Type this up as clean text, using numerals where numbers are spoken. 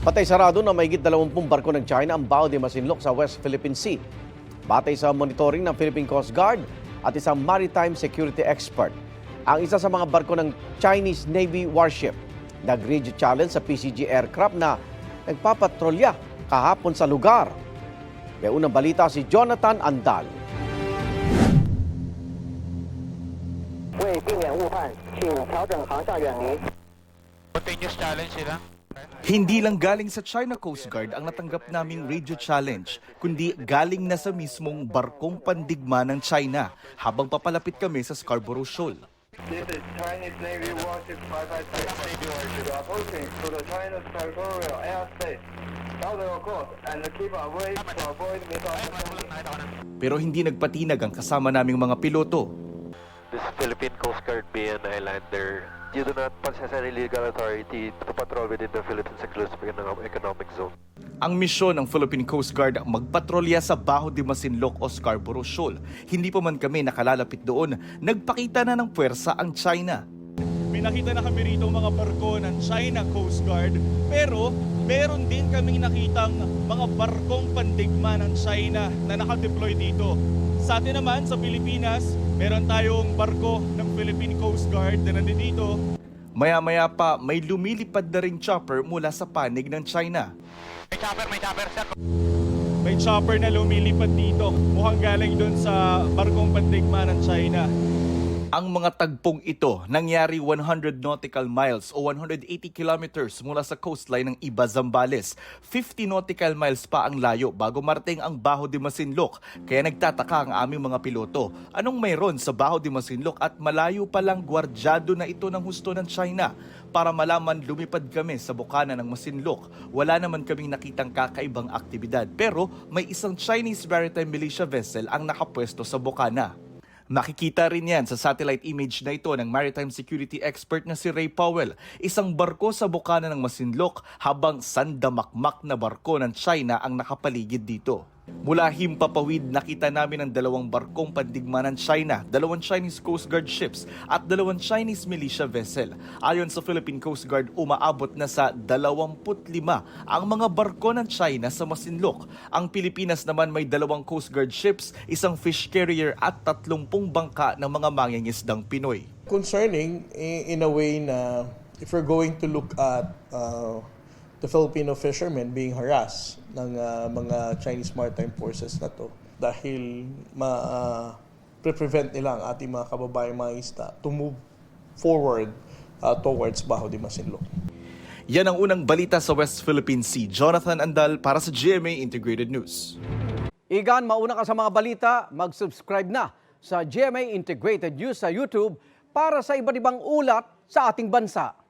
Patay sarado na mahigit 20 barko ng China ang bao de Masinloc sa West Philippine Sea. Batay sa monitoring ng Philippine Coast Guard at isang maritime security expert. Ang isa sa mga barko ng Chinese Navy warship nag-radio challenge sa PCG aircraft na nagpapatrolya kahapon sa lugar. May unang balita si Jonathan Andal. Continuous challenge sila. Hindi lang galing sa China Coast Guard ang natanggap naming radio challenge, kundi galing na sa mismong barkong pandigma ng China habang papalapit kami sa Scarborough Shoal. This is Chinese Navy warship 556 Navy warship approaching to the China's territorial airspace. Follow your course and keep away to avoid misunderstanding. Pero hindi nagpatinag ang kasama naming mga piloto. This Philippine Coast Guard being an islander, you do not possess any legal authority to patrol within the Philippines Exclusive Economic Zone. Ang misyon ng Philippine Coast Guard magpatrolya sa Baho de Masinloc o Scarborough Shoal. Hindi pa man kami nakalalapit doon, nagpakita na ng puwersa ang China. May nakita na kami rito mga barko ng China Coast Guard, pero meron din kaming nakitang mga barkong pandigma ng China na nakadeploy dito. Sa atin naman, sa Pilipinas, meron tayong barko ng Philippine Coast Guard na nandito. Maya-maya pa, may lumilipad na ring chopper mula sa panig ng China. May chopper, sir. May chopper na lumilipad dito. Mukhang galing doon sa barkong pandigma ng China. Ang mga tagpong ito nangyari 100 nautical miles o 180 kilometers mula sa coastline ng Iba, Zambales. 50 nautical miles pa ang layo bago marating ang Baho de Masinloc. Kaya nagtataka ang aming mga piloto. Anong mayroon sa Baho de Masinloc at malayo palang gwardyado na ito ng husto ng China? Para malaman lumipad kami sa bukana ng Masinloc. Wala naman kaming nakitang kakaibang aktibidad pero may isang Chinese maritime militia vessel ang nakapwesto sa bukana. Makikita rin yan sa satellite image na ito ng maritime security expert na si Ray Powell, isang barko sa bukana ng Masinloc habang sandamakmak na barko ng China ang nakapaligid dito. Mula Himpapawid, nakita namin ang 2 barkong pandigma ng China, 2 Chinese Coast Guard ships at 2 Chinese militia vessel. Ayon sa Philippine Coast Guard, umaabot na sa 25 ang mga barko ng China sa Masinloc. Ang Pilipinas naman may 2 Coast Guard ships, isang fish carrier at 30 bangka ng mga mangingisdang Pinoy. Concerning in a way na if we're going to look at the Filipino fishermen being harassed ng mga Chinese maritime forces na to dahil prevent nila ang ating mga kababayang mga isda to move forward towards Baho de Masinloc. Yan ang unang balita sa West Philippine Sea. Jonathan Andal para sa GMA Integrated News. Igan, mauna ka sa mga balita, mag-subscribe na sa GMA Integrated News sa YouTube para sa iba't ibang ulat sa ating bansa.